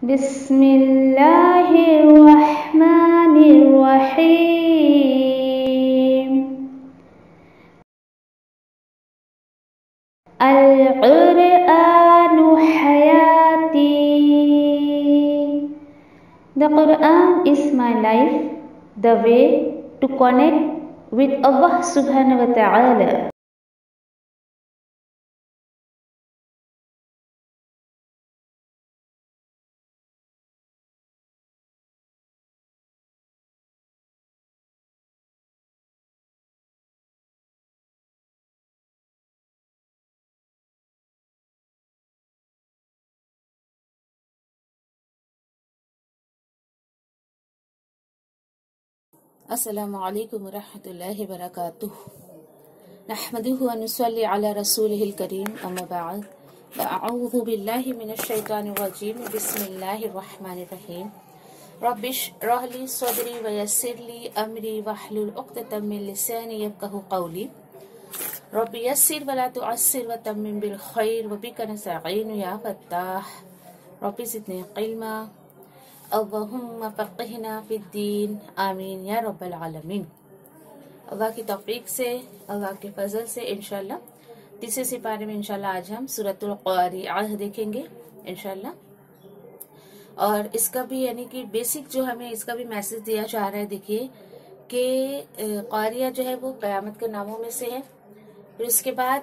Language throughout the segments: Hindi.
बिस्मिल्लाहिर्रहमानिर्रहीम। अल-क़ुरआनु हयाती। The Quran is my life, the way to connect with Allah Subhanahu wa Ta'ala. अस्सलामुअलैकुम वरहमतुल्लाहि वबरकातुह। नहमदुहु व नुसल्ली अला रसूलिहिल करीम, अम्मा बअद। अऊज़ु बिल्लाहि मिनश शैतानिर रजीम। बिस्मिल्लाहिर रहमानिर रहीम। रब्बिश्रह ली सदरी व यस्सिर ली अमरी वहलुल उक़दतम मिन लिसानी यफ़क़हू क़ौली। रब्बि यस्सिर व ला तुअस्सिर व तम्मिम बिल खैर व बिका नस्तईनु या फ़त्ताह। रब्बि ज़िदनी इल्मा। अल्लाहुम्मा फ़क़्हिना फ़िद्दीन, आमीन या रब्बल आलमीन। अल्लाह की तौफीक से, अल्लाह के फजल से इंशाल्लाह तीसरे सिपारे में इंशाल्लाह आज हम सूरतुल क़ारिअह देखेंगे इंशाल्लाह। और इसका भी यानी कि बेसिक जो हमें इसका भी मैसेज दिया जा रहा है, देखिए कि क़ारिअह जो है वो क़यामत के नामों में से है। फिर उसके बाद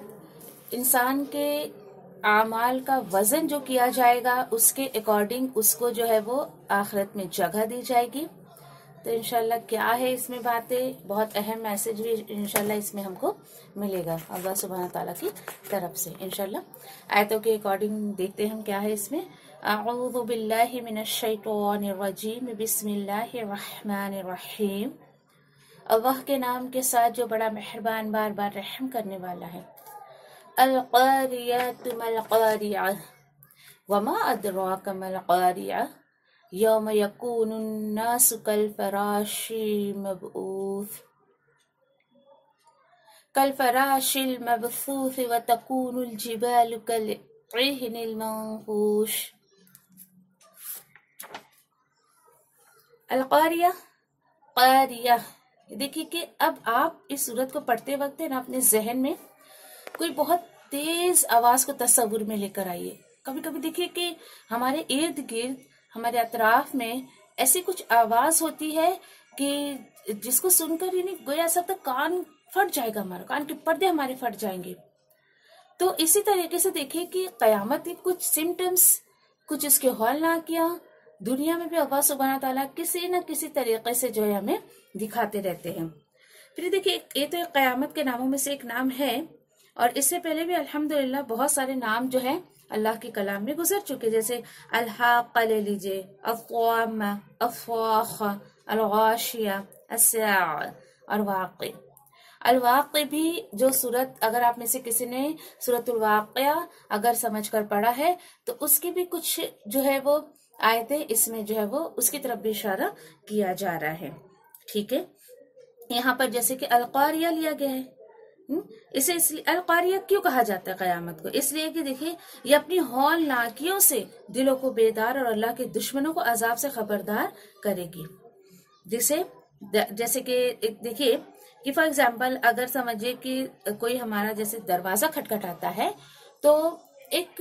इंसान के आमाल का वजन जो किया जाएगा उसके अकॉर्डिंग उसको जो है वो आखिरत में जगह दी जाएगी। तो इंशाल्लाह क्या है इसमें बातें, बहुत अहम मैसेज भी इंशाल्लाह इसमें हमको मिलेगा अल्लाह सुब्हानहू तआला की तरफ से इंशाल्लाह। आयतों के अकॉर्डिंग देखते हैं हम क्या है इसमें। अऊज़ु बिल्लाहि मिनश शैतानिर रजीम। बिस्मिल्लाहिर रहमानिर रहीम। अल्लाह के नाम के साथ जो बड़ा मेहरबान बार बार रहम करने वाला है। अल-क़ारिअतु मल-क़ारिअह वमा अदराका मल-क़ारिअह यौम यकूनुन-नासु कल-फ़राशिल मबसूस व तकूनुल जिबालु कल-इह्निल मंफूश। अल-क़ारिअह, क़ारिअह। देखिए कि अब आप इस सूरत को पढ़ते वक्त ना अपने जहन में कोई बहुत तेज आवाज को तस्वुर में लेकर आइए। कभी कभी देखिए कि हमारे इर्द गिर्द, हमारे अतराफ में ऐसी कुछ आवाज होती है कि जिसको सुनकर ही नहीं गोया सब तक कान फट जाएगा, हमारा कान के पर्दे हमारे फट जाएंगे। तो इसी तरीके से देखिए कि कयामत के कुछ सिम्टम्स, कुछ इसके हौलनाकियां दुनिया में भी अल्लाह सुब्हानहू तआला किसी न किसी तरीके से जो है हमें दिखाते रहते हैं। फिर देखिए ये तो कयामत के नामों में से एक नाम है, और इससे पहले भी अल्हम्दुलिल्लाह बहुत सारे नाम जो है अल्लाह के कलाम में गुजर चुके, जैसे अल-हाक़्क़ा ले लीजिए, अल-क़ाम्मा, अल-फ़ाख़्ख़ा, अल-ग़ाशिया, अस-साअ और वाक़िअ। अल-वाक़िअ भी जो सूरत, अगर आप में से किसी ने सूरतुल वाक़िअ अगर समझ कर पढ़ा है तो उसकी भी कुछ जो है वो आयतें इसमें जो है वो उसकी तरफ भी इशारा किया जा रहा है। ठीक है, यहाँ पर जैसे कि अल-क़ारिअह लिया गया है। इसे इसलिए अल-क़ारिअह क्यों कहा जाता है कयामत को? इसलिए कि देखिए ये अपनी हौलनाकियों से दिलों को बेदार और अल्लाह के दुश्मनों को अजाब से खबरदार करेगी। जैसे कि देखिए कि फॉर एग्जाम्पल अगर समझिए कि कोई हमारा जैसे दरवाजा खटखटाता है तो एक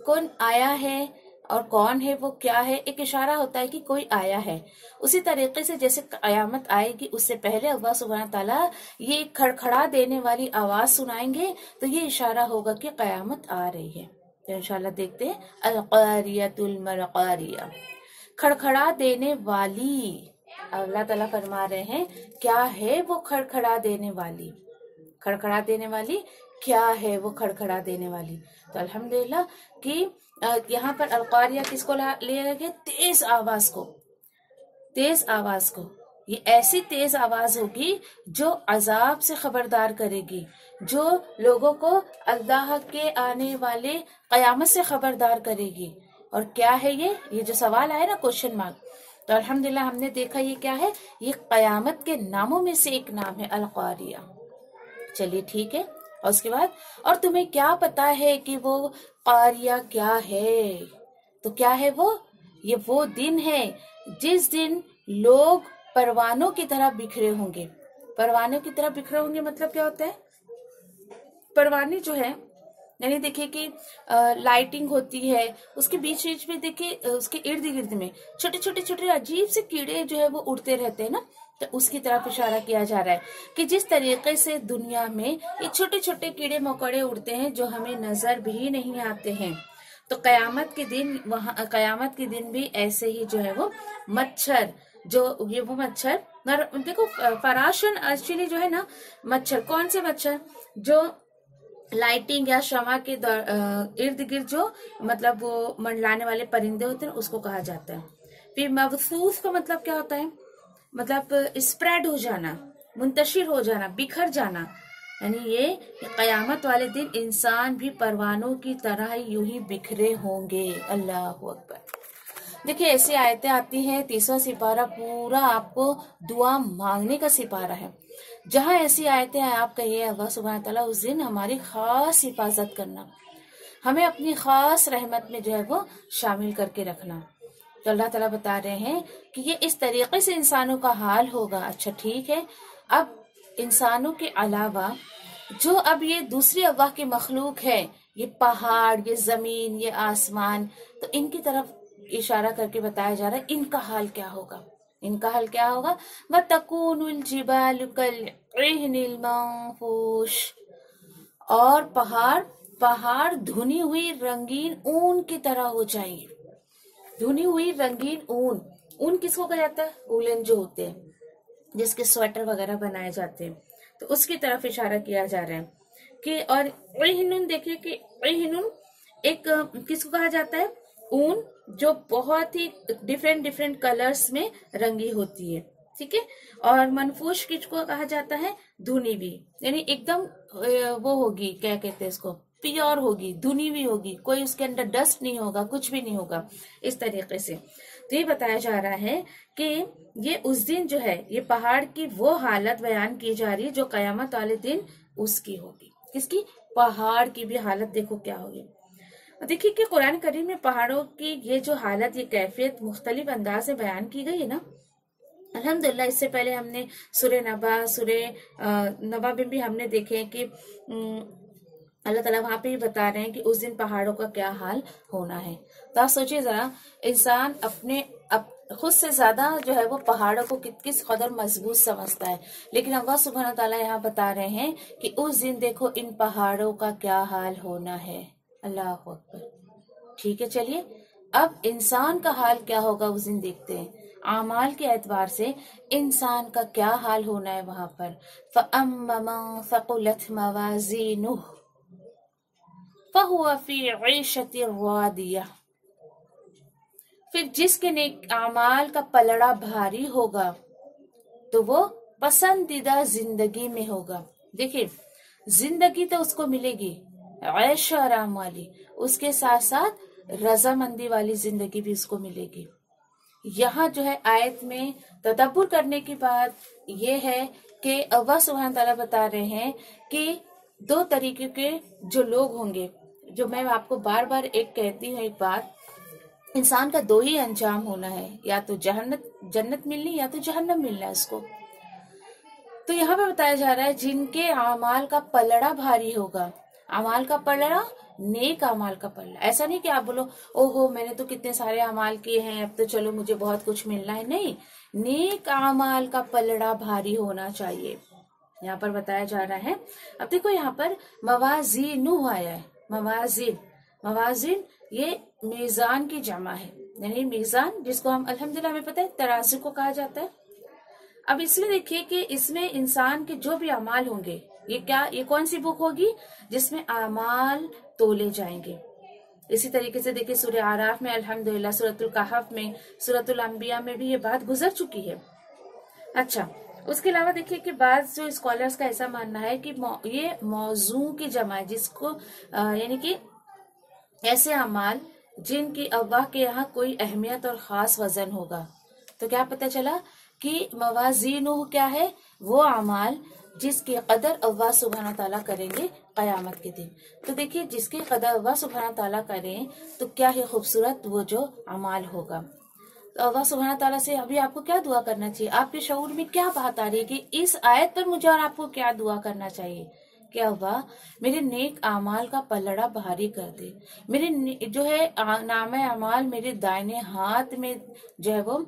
कौन आया है और कौन है वो क्या है, एक इशारा होता है कि कोई आया है। उसी तरीके से जैसे कयामत आएगी उससे पहले अल्लाह सुब्हानहू तआला ये खड़खड़ा देने वाली आवाज सुनाएंगे, तो ये इशारा होगा कि कयामत आ रही है। तो इंशाल्लाह देखते हैं अल-क़ारिअतुल मल-क़ारिअह, खड़खड़ा देने वाली। अल्लाह ताला फरमा रहे हैं क्या है वो खड़खड़ा देने वाली, खड़खड़ा देने वाली क्या है वो खड़खड़ा देने वाली। तो अल्हम्दुलिल्लाह कि यहाँ पर अल-क़ारिअह किसको लिया गया? तेज आवाज को, तेज आवाज को। ये ऐसी तेज आवाज होगी जो अजाब से खबरदार करेगी, जो लोगों को अल्लाह के आने वाले कयामत से खबरदार करेगी। और क्या है ये जो सवाल आया ना, क्वेश्चन मार्क, तो अल्हम्दुलिल्लाह हमने देखा ये क्या है, ये कयामत के नामों में से एक नाम है अल-क़ारिअह। चलिए ठीक है, और उसके बाद और तुम्हें क्या पता है कि वो क़ारिअह क्या है? तो क्या है वो? ये वो दिन है जिस दिन लोग परवानों की तरह बिखरे होंगे। परवानों की तरह बिखरे होंगे मतलब क्या होता है? परवाने जो है, यानी देखिए कि लाइटिंग होती है, उसके बीच बीच में देखिए उसके इर्द गिर्द में छोटे छोटे छोटे अजीब से कीड़े जो है वो उड़ते रहते हैं ना, तो उसकी तरफ इशारा किया जा रहा है कि जिस तरीके से दुनिया में ये छोटे छोटे कीड़े मकोड़े उड़ते हैं जो हमें नजर भी नहीं आते हैं, तो कयामत के दिन कयामत के दिन भी ऐसे ही जो है वो मच्छर, जो ये वो मच्छर देखो, फराशन एक्चुअली जो है ना, मच्छर कौन से मच्छर? जो लाइटिंग या शमा के इर्द गिर्द जो मतलब वो मंडलाने वाले परिंदे होते हैं उसको कहा जाता है। फिर मबसूस का मतलब क्या होता है? मतलब स्प्रेड हो जाना, मुंतशिर हो जाना, बिखर जाना। यानी ये कयामत वाले दिन इंसान भी परवानों की तरह यूं ही बिखरे होंगे। अल्लाह अकबर। देखिए ऐसी आयतें आती हैं, 30वां सिपारा पूरा आपको दुआ मांगने का सिपारा है। जहां ऐसी आयतें हैं आप कहिए अल्लाह सुब्हान तआला उस दिन हमारी खास हिफाजत करना, हमें अपनी खास रहमत में जो है वो शामिल करके रखना। तो अल्लाह ताला बता रहे हैं कि ये इस तरीके से इंसानों का हाल होगा। अच्छा ठीक है, अब इंसानों के अलावा जो अब ये दूसरी अल्लाह की मखलूक है, ये पहाड़, ये जमीन, ये आसमान, तो इनकी तरफ इशारा करके बताया जा रहा है इनका हाल क्या होगा। इनका हाल क्या होगा? वतकूनुल जिबालु कल-इहनिल मंफूश, और पहाड़ धुनी हुई रंगीन ऊन की तरह हो जाएंगे। धुनी हुई रंगीन ऊन, ऊन किसको कहा जाता है? वूलन जो होते हैं, जिसके स्वेटर वगैरह बनाए जाते हैं, तो उसकी तरफ इशारा किया जा रहा है कि और इहनुन, देखिए कि इहनुन एक किसको कहा जाता है? ऊन जो बहुत ही डिफरेंट डिफरेंट कलर्स में रंगी होती है, ठीक है। और मनफूश किसको कहा जाता है? धुनी भी, यानी एकदम वो होगी, क्या कहते हैं इसको, प्योर होगी, धुनी हुई होगी, कोई उसके अंदर डस्ट नहीं होगा, कुछ भी नहीं होगा, इस तरीके से। तो ये बताया जा रहा है कि ये उस दिन जो है, ये पहाड़ की वो हालत बयान की जा रही है जो कयामत वाले दिन उसकी होगी। किसकी? पहाड़ की भी हालत देखो क्या होगी। देखिए कि कुरान करीम में पहाड़ों की ये जो हालत, ये कैफियत मुख्तलिफ अंदाज से बयान की गई है ना। अल्हम्दुलिल्लाह, इससे पहले हमने सूरह नबा में भी हमने देखे कि अल्लाह ताला वहां पे भी बता रहे हैं कि उस दिन पहाड़ों का क्या हाल होना है। तो आप सोचिए जरा, इंसान अपने खुद से ज्यादा जो है वो पहाड़ों को किस कदर मजबूत समझता है, लेकिन अल्लाह सुब्हान ताला यहाँ बता रहे हैं कि उस दिन देखो इन पहाड़ों का क्या हाल होना है। अल्लाह अकबर। ठीक है, चलिए अब इंसान का हाल क्या होगा उस दिन देखते हैं। आमाल के एतबार से इंसान का क्या हाल होना है वहां पर। फअम्मा मन सक़ुलत मवाज़ीनुहु फहुवा फ़ी ईशतिर रादिया, फिर जिसके नेक आमाल का पलड़ा भारी होगा तो वो पसंदीदा जिंदगी में होगा। देखिए, जिंदगी तो उसको मिलेगी ऐश आराम वाली, उसके साथ साथ रजामंदी वाली जिंदगी भी उसको मिलेगी। यहाँ जो है आयत में तदब्बुर करने की बात यह है कि अल्लाह सुब्हान तआला बता रहे हैं कि दो तरीके के जो लोग होंगे, जो मैं आपको बार बार एक कहती हूँ एक बात, इंसान का दो ही अंजाम होना है, या तो जन्नत मिलनी या तो जहन्नम मिलना है उसको। तो यहाँ पे बताया जा रहा है जिनके अमाल का पलड़ा भारी होगा, अमाल का पलड़ा, नेक अमाल का पलड़ा। ऐसा नहीं कि आप बोलो ओहो मैंने तो कितने सारे अमाल किए हैं, अब तो चलो मुझे बहुत कुछ मिलना है। नहीं, नेक अमाल का पलड़ा भारी होना चाहिए, यहाँ पर बताया जा रहा है। अब देखो यहाँ पर मवाज़ीनु आया है, मवाज़ीन ये मीज़ान की जमा है, यानी मीज़ान जिसको हम अल्हम्दुलिल्लाह हमें पता है तराजू को कहा जाता है। अब इसमें देखिए कि इसमें इंसान के जो भी अमाल होंगे, ये कौन सी बुक होगी जिसमें अमाल तोले जाएंगे। इसी तरीके से देखिए सूरह आराफ में अल्हम्दुलिल्लाह, सूरतुल कहफ में, सूरतुल अंबिया में भी ये बात गुजर चुकी है। अच्छा, उसके अलावा देखिए कि बाद जो स्कॉलर्स का ऐसा मानना है कि ये मौजू की जमा है, जिसको यानी कि ऐसे अमाल जिनकी अल्लाह के यहाँ कोई अहमियत और खास वजन होगा। तो क्या पता चला कि मवाज़ीनु क्या है? वो अमाल जिसकी कदर अल्लाह सुब्हान तआला करेंगे क़यामत के दिन। तो देखिए जिसकी कदर अल्लाह सुब्हानहू तआला करें तो क्या ही खूबसूरत वो जो अमाल होगा। तो अल्लाह सुब्हानहू तआला से अभी आपको क्या दुआ करना चाहिए, आपके शऊर में क्या बात आ रही है कि इस आयत पर मुझे और आपको क्या दुआ करना चाहिए कि अल्लाह मेरे नेक आमाल का पलड़ा भारी कर दे, मेरे जो है नामे अमाल मेरे दाहिने हाथ में जो है वो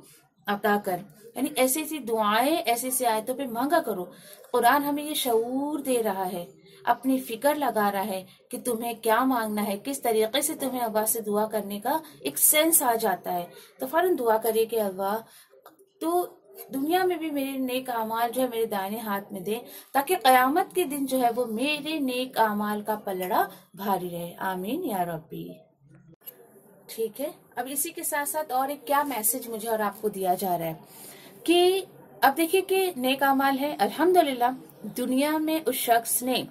अता कर। यानी ऐसी ऐसी दुआएं ऐसी ऐसी आयतों पे मांगा करो। कुरान हमें ये शऊर दे रहा है, अपनी फिक्र लगा रहा है कि तुम्हें क्या मांगना है, किस तरीके से तुम्हें अल्लाह से दुआ करने का एक सेंस आ जाता है। तो फौरन दुआ करिए कि अल्लाह तो दुनिया में भी मेरे नेक आमाल जो है मेरे दाहिने हाथ में दे, ताकि कयामत के दिन जो है वो मेरे नेक आमाल का पलड़ा भारी रहे। आमीन या रब्बी। ठीक है, अब इसी के साथ साथ और एक क्या मैसेज मुझे और आपको दिया जा रहा है कि अब देखिए कि नेक आमाल है, अल्हम्दुलिल्लाह दुनिया में उस शख्स ने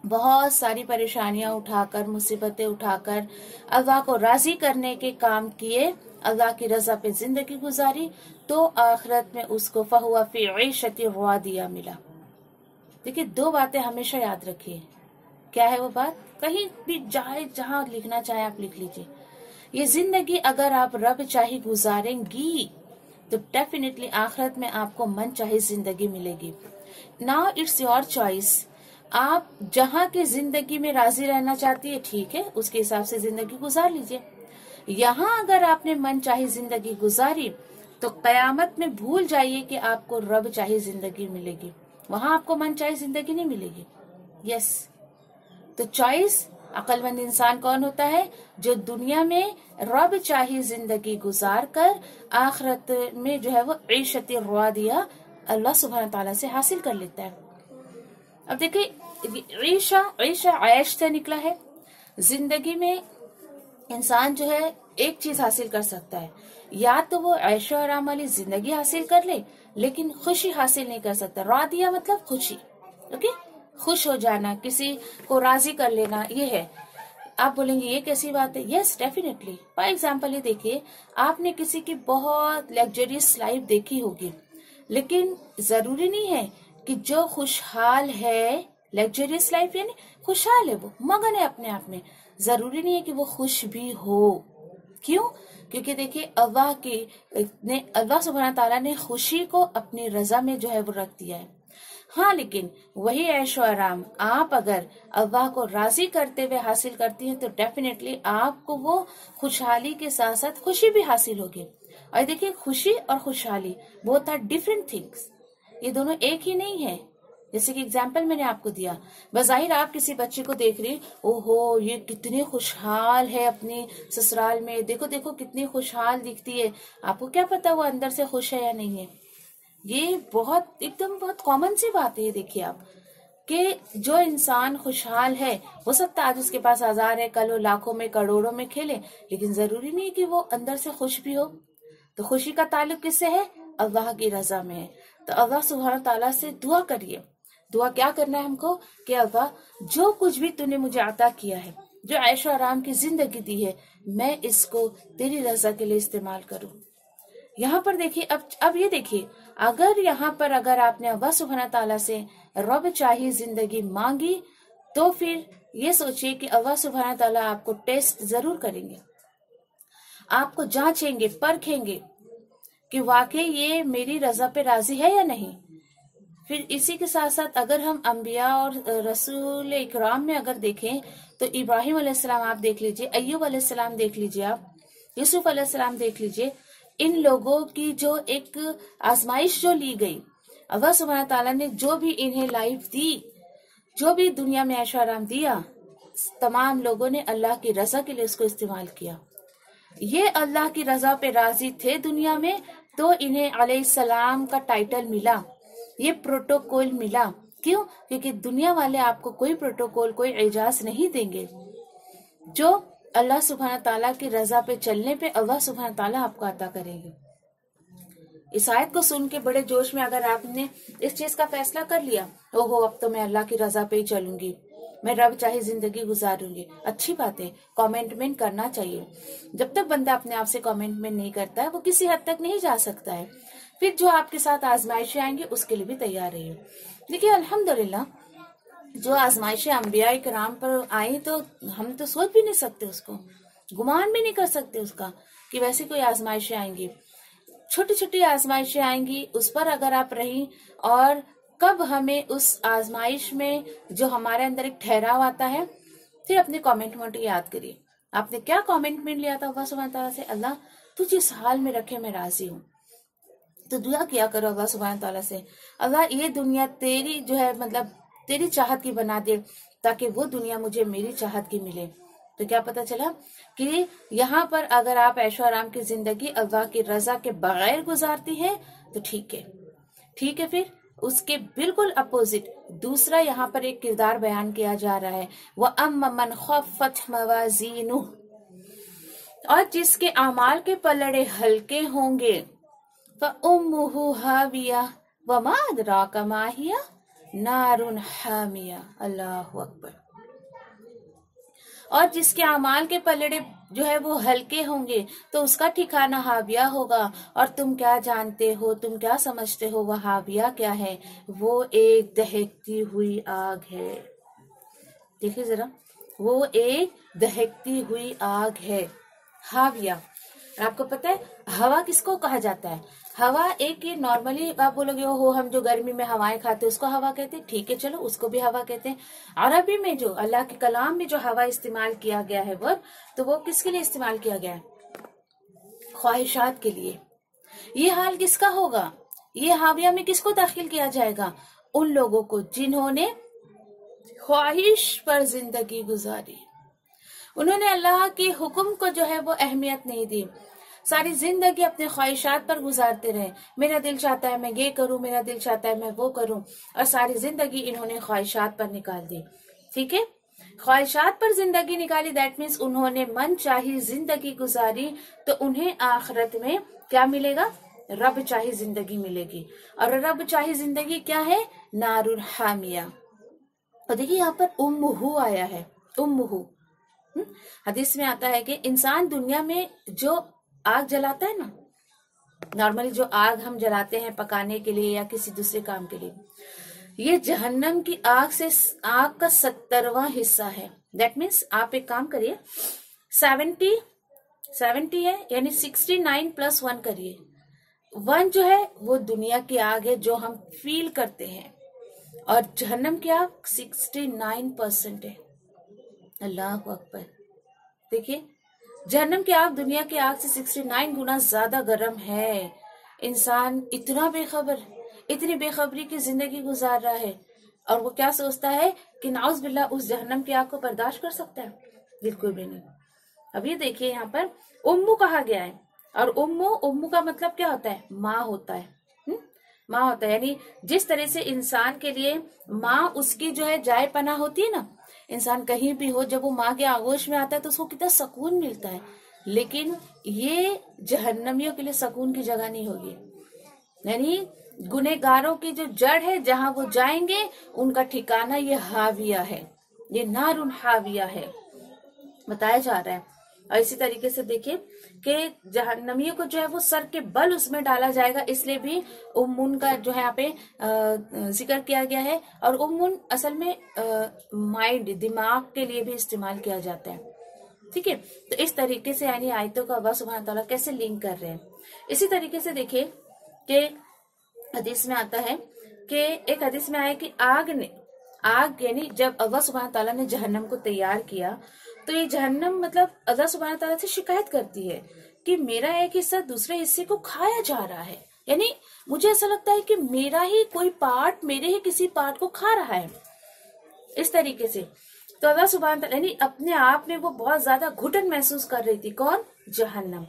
बहुत सारी परेशानियां उठाकर, मुसीबतें उठाकर अल्लाह को राजी करने के काम किए, अल्लाह की रजा पे जिंदगी गुजारी, तो आखिरत में उसको फहुआ फी ईशति रादिया मिला। देखिए दो बातें हमेशा याद रखिए। क्या है वो बात, कहीं भी जाए जहां लिखना चाहे आप लिख लीजिए। ये जिंदगी अगर आप रब चाहे गुजारेंगी तो डेफिनेटली आखिरत में आपको मन चाहे जिंदगी मिलेगी। नाउ इट्स योर चॉइस, आप जहां की जिंदगी में राजी रहना चाहती है ठीक है, उसके हिसाब से जिंदगी गुजार लीजिए। यहाँ अगर आपने मन चाहे जिंदगी गुजारी तो कयामत में भूल जाइए कि आपको रब चाहे जिंदगी मिलेगी, वहां आपको मन चाहे जिंदगी नहीं मिलेगी। यस, तो चॉइस अक्लमंद इंसान कौन होता है, जो दुनिया में रब चाही जिंदगी गुजार कर आखिरत में जो है वो ईशत रादिया अल्लाह सुब्हानहू तआला से हासिल कर लेता है। अब देखिए ईशा ऐश से निकला है। जिंदगी में इंसान जो है एक चीज हासिल कर सकता है, या तो वो ऐशो आराम वाली जिंदगी हासिल कर ले, लेकिन खुशी हासिल नहीं कर सकता। रादिया मतलब खुशी, ओके, खुश हो जाना, किसी को राजी कर लेना, ये है। आप बोलेंगे ये कैसी बात है, यस डेफिनेटली। फॉर एग्जाम्पल ये देखिए, आपने किसी की बहुत लग्जरियस लाइफ देखी होगी, लेकिन जरूरी नहीं है कि जो खुशहाल है, लग्जरियस लाइफ यानी खुशहाल है, वो मगन है अपने आप में, जरूरी नहीं है कि वो खुश भी हो। क्यों? क्योंकि देखिए अल्लाह सुब्हानहू तआला ने खुशी को अपनी रजा में जो है वो रख दिया है। हाँ, लेकिन वही ऐशो आराम आप अगर अल्लाह को राजी करते हुए हासिल करती हैं तो डेफिनेटली आपको वो खुशहाली के साथ साथ खुशी भी हासिल होगी। और देखिए खुशी और खुशहाली बोथ आर डिफरेंट थिंग्स, ये दोनों एक ही नहीं है। जैसे कि एग्जाम्पल मैंने आपको दिया, बज़ाहिर आप किसी बच्चे को देख रही, ओहो ये कितनी खुशहाल है अपनी ससुराल में, देखो देखो कितनी खुशहाल दिखती है। आपको क्या पता वो अंदर से खुश है या नहीं है। ये बहुत कॉमन सी बात है। ये देखिए आप कि जो इंसान खुशहाल है, हो सकता है आज उसके पास 1000 है, कल वो लाखों में करोड़ों में खेले, लेकिन जरूरी नहीं कि वो अंदर से खुश भी हो। तो खुशी का ताल्लुक किससे है? अल्लाह की रजा में है। तो अल्लाह सुब्हानहू तआला से दुआ करिए। दुआ क्या करना है हमको कि अल्लाह जो कुछ भी तूने मुझे अता किया है, जो ऐशो आराम की जिंदगी दी है, मैं इसको तेरी रजा के लिए इस्तेमाल करूं। यहाँ पर देखिए, अब ये देखिए, अगर यहाँ पर अगर आपने अल्लाह सुब्हानहू तआला से रब चाहिए जिंदगी मांगी, तो फिर ये सोचिए कि अल्लाह सुब्हानहू तआला आपको टेस्ट जरूर करेंगे, आपको जांचेंगे, परखेंगे कि वाकई ये मेरी रजा पे राजी है या नहीं। फिर इसी के साथ साथ अगर हम अंबिया और रसूल इकराम में अगर देखें तो इब्राहिम अलैहिस्सलाम आप देख लीजिए, अय्यूब अलैहिस्सलाम देख लीजिए, आप यूसुफ अलैहिस्सलाम देख लीजिए। इन लोगों की जो एक आजमाइश जो ली गई, अल्लाह सुब्हानहू तआला ने जो भी इन्हें लाइफ दी, जो भी दुनिया में ऐशो आराम दिया, तमाम लोगों ने अल्लाह की रजा के लिए उसको इस्तेमाल किया। ये अल्लाह की रजा पे राजी थे दुनिया में, तो इन्हें अलैहिस्सलाम का टाइटल मिला, ये प्रोटोकॉल मिला। क्यों? क्योंकि दुनिया वाले आपको कोई प्रोटोकॉल, कोई एजाज नहीं देंगे। जो अल्लाह सुब्हानहू तआला की रजा पे चलने पे अल्लाह सुब्हानहू तआला आपको अता करेंगे। इस आयत को सुन के बड़े जोश में अगर आपने इस चीज का फैसला कर लिया, ओहो अब तो मैं अल्लाह की रजा पे ही चलूंगी, मैं रब चाहे जिंदगी गुजारूंगी, अच्छी बात है, कमेंटमेंट करना चाहिए। जब तक बंदा अपने आप से कमेंटमेंट नहीं करता है, वो किसी हद तक नहीं जा सकता है। फिर जो आपके साथ आजमाइशें आएंगी उसके लिए भी तैयार रहिए। देखिए अल्हम्दुलिल्लाह जो आजमाइशें अंबिया इकराम पर आई तो हम तो सोच भी नहीं सकते, उसको गुमान भी नहीं कर सकते उसका कि वैसे कोई आजमाइशें आएंगी। छोटी छोटी आजमाइशें आएंगी, उस पर अगर आप रही, और कब हमें उस आजमाइश में जो हमारे अंदर एक ठहराव आता है, फिर अपने कमिटमेंट याद करिए। आपने क्या कमिटमेंट लिया था अल्लाह सुब्हानहू तआला से? अल्लाह तू जिस हाल में रखे मैं राजी हूँ। तो दुआ किया करो अल्लाह सुब्हानहू तआला से, अल्लाह ये दुनिया तेरी जो है मतलब तेरी चाहत की बना दे, ताकि वो दुनिया मुझे मेरी चाहत की मिले। तो क्या पता चला कि यहाँ पर अगर आप ऐशो आराम की जिंदगी अल्लाह की रजा के बगैर गुजारती है तो ठीक है, ठीक है। फिर उसके बिल्कुल अपोजिट दूसरा यहाँ पर एक किरदार बयान किया जा रहा है, वह अम्मा मन खफ्फत मवाज़ीनुहु, और जिसके अमाल के पलड़े हल्के होंगे, फउम्मुहु हाविया वमा अदराका मा हिया नारुन हामिया। अल्लाहु अकबर। और जिसके अमाल के पलड़े जो है वो हल्के होंगे तो उसका ठिकाना हाविया होगा। और तुम क्या जानते हो, तुम क्या समझते हो, वह हाविया क्या है? वो एक दहकती हुई आग है। देखिए जरा, वो एक दहकती हुई आग है, हाविया। और आपको पता है हवा किसको कहा जाता है? हवा एक ये नॉर्मली आप बोलोगे हो हम जो गर्मी में हवाएं खाते हैं उसको हवा कहते हैं, ठीक है चलो उसको भी हवा कहते हैं। अरबी में जो अल्लाह के कलाम में जो हवा इस्तेमाल किया गया है वर्ब, तो वो किसके लिए इस्तेमाल किया गया है? ख्वाहिशात के लिए। ये हाल किसका होगा? ये हाविया में किसको दाखिल किया जाएगा? उन लोगों को जिन्होंने ख्वाहिश पर जिंदगी गुजारी, उन्होंने अल्लाह के हुक्म को जो है वो अहमियत नहीं दी, सारी जिंदगी अपने ख्वाहिशात पर गुजारते रहे। मेरा दिल चाहता है मैं ये करूं, मेरा दिल चाहता है मैं वो करूं, और सारी जिंदगी इन्होंने ख्वाहिशात पर निकाल दी। ठीक है, ख्वाहिशात पर जिंदगी निकाली, दैट मीन्स उन्होंने मन चाही जिंदगी गुजारी, तो उन्हें आखिरत में क्या मिलेगा? रब चाही जिंदगी मिलेगी। और रब चाही जिंदगी क्या है? नारुन हामिया। और देखिए यहाँ पर उम्मुहु आया है, उम्मुहु। हदीस में आता है कि इंसान दुनिया में जो आग जलाता है ना, नॉर्मली जो आग हम जलाते हैं पकाने के लिए या किसी दूसरे काम के लिए, ये जहन्नम की आग से आग का 70वां हिस्सा है। दैट मीन्स आप एक काम करिए, 70 है यानी 69 + 1 करिए। 1 जो है वो दुनिया की आग है जो हम फील करते हैं, और जहन्नम की आग 69% है। अल्लाह अकबर। देखिए जहन्नम की आग दुनिया की आग से 69 गुना ज्यादा गर्म है। इंसान इतना बेखबर, इतनी बेखबरी की जिंदगी गुजार रहा है, और वो क्या सोचता है कि नाउज बिल्ला उस जहन्नम की आग को बर्दाश्त कर सकता है? बिल्कुल भी नहीं। अब ये देखिए यहाँ पर उम्मू कहा गया है, और उम्मू का मतलब क्या होता है? माँ होता है। माँ होता है, यानी जिस तरह से इंसान के लिए माँ उसकी जो है जाए पना होती है ना, इंसान कहीं भी हो जब वो माँ के आगोश में आता है तो उसको कितना सुकून मिलता है, लेकिन ये जहन्नमियों के लिए सुकून की जगह नहीं होगी। यानी गुनहगारों की जो जड़ है, जहां वो जाएंगे उनका ठिकाना ये हाविया है, ये नारुन हाविया है, बताया जा रहा है। और इसी तरीके से देखिए कि जहन्नमियों को जो है वो सर के बल उसमें डाला जाएगा, इसलिए भी उम्मुन का जो है यहाँ पे जिक्र किया गया है। और उम्मुन असल में माइंड, दिमाग के लिए भी इस्तेमाल किया जाता है। ठीक है, तो इस तरीके से यानी आयतों का अल्लाह सुब्हानहू तआला कैसे लिंक कर रहे हैं। इसी तरीके से देखिए कि हदीस में आता है कि एक हदीस में आया कि आग यानी जब अल्लाह सुब्हानहू तआला ने जहन्नम को तैयार किया, तो ये जहन्नम मतलब अल्लाह सुब्हानहू तआला से शिकायत करती है कि मेरा एक हिस्सा दूसरे हिस्से को खाया जा रहा है। यानी मुझे ऐसा लगता है कि मेरा ही कोई पार्ट मेरे ही किसी पार्ट को खा रहा है, इस तरीके से। तो अल्लाह सुब्हानहू तआला यानी अपने आप में वो बहुत ज्यादा घुटन महसूस कर रही थी। कौन? जहन्नम।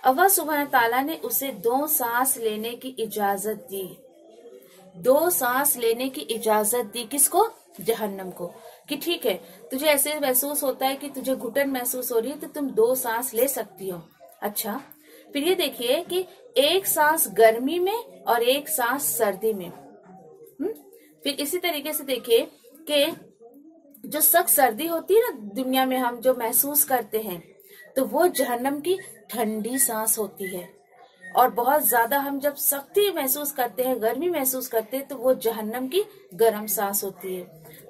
अल्लाह सुब्हानहू तआला ने उसे 2 सांस लेने की इजाजत दी, 2 सांस लेने की इजाजत दी। किसको? जहन्नम को, कि ठीक है तुझे ऐसे महसूस होता है कि तुझे घुटन महसूस हो रही है तो तुम 2 सांस ले सकती हो। अच्छा, फिर ये देखिए कि 1 सांस गर्मी में और 1 सांस सर्दी में। फिर इसी तरीके से देखिए कि जो सख्त सर्दी होती है ना दुनिया में हम जो महसूस करते हैं, तो वो जहन्नम की ठंडी सांस होती है। और बहुत ज्यादा हम जब सख्ती महसूस करते हैं, गर्मी महसूस करते हैं, तो वो जहन्नम की गर्म सांस होती है।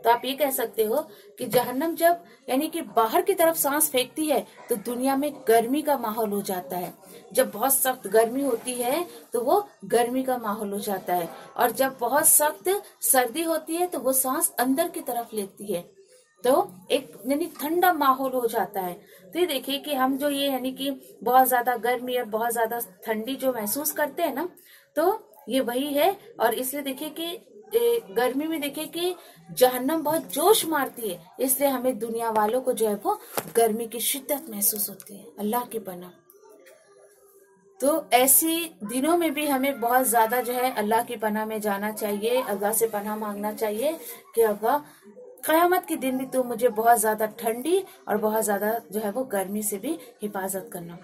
तो आप ये कह सकते हो कि जहन्नम जब यानी कि बाहर की तरफ सांस फेंकती है तो दुनिया में गर्मी का माहौल हो जाता है। जब बहुत सख्त गर्मी होती है तो वो गर्मी का माहौल हो जाता है, और जब बहुत सख्त सर्दी होती है तो वो सांस अंदर की तरफ लेती है, तो एक यानी ठंडा माहौल हो जाता है। तो ये देखिए कि हम जो ये यानी कि बहुत ज्यादा गर्मी और बहुत ज्यादा ठंडी जो महसूस करते हैं ना, तो ये वही है। और इसलिए देखिए कि गर्मी में देखिए कि जहन्नम बहुत जोश मारती है, इसलिए हमें दुनिया वालों को जो है वो गर्मी की शिद्दत महसूस होती है। अल्लाह की पनाह। तो ऐसी दिनों में भी हमें बहुत ज्यादा जो है अल्लाह की पनाह में जाना चाहिए, अल्लाह से पनाह मांगना चाहिए कि अल्लाह कयामत के दिन भी तो मुझे बहुत ज्यादा ठंडी और बहुत ज्यादा जो है वो गर्मी से भी हिफाजत करना।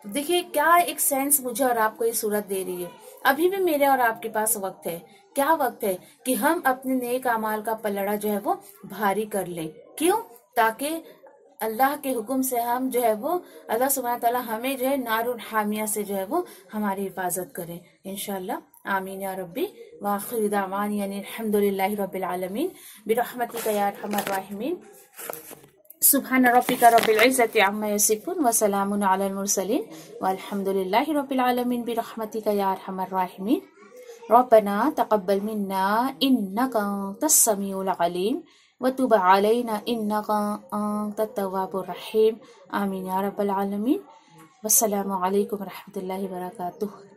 देखिए क्या एक सेंस मुझे और आपको ये सूरत दे रही है। अभी भी मेरे और आपके पास वक्त है। क्या वक्त है कि हम अपने नेक अमाल का पलड़ा जो है वो भारी कर लें। क्यों? ताकि अल्लाह के हुक्म से हम जो है वो अल्लाह सुब्हानहू तआला हमें जो है नारुल हामिया से जो है वो हमारी हिफाजत करें इंशाअल्लाह। आमीन या रब्बी। व आखिर दावानी अल्हम्दुलिल्लाहि रब्बिल आलमीन बिरहमतिका या अरहमर राहिमीन। सुब्हान रब्बिका रब्बिल इज्जति अम्मा यसिफून व सलामुन अलल मुरसलीन वल्हम्दुलिल्लाहि रब्बिल आलमीन बिरहमतिका या अरहमर राहिमीन। रब्बना तक़ब्बल मिन्ना इन्नका अंतस समीउल अलीम व तुब अलैना इन्नका अंतत तव्वाबुर रहीम। आमीन या रब्बल आलमीन। वस्सलामु अलैकुम व रहमतुल्लाहि व बरकातुहू।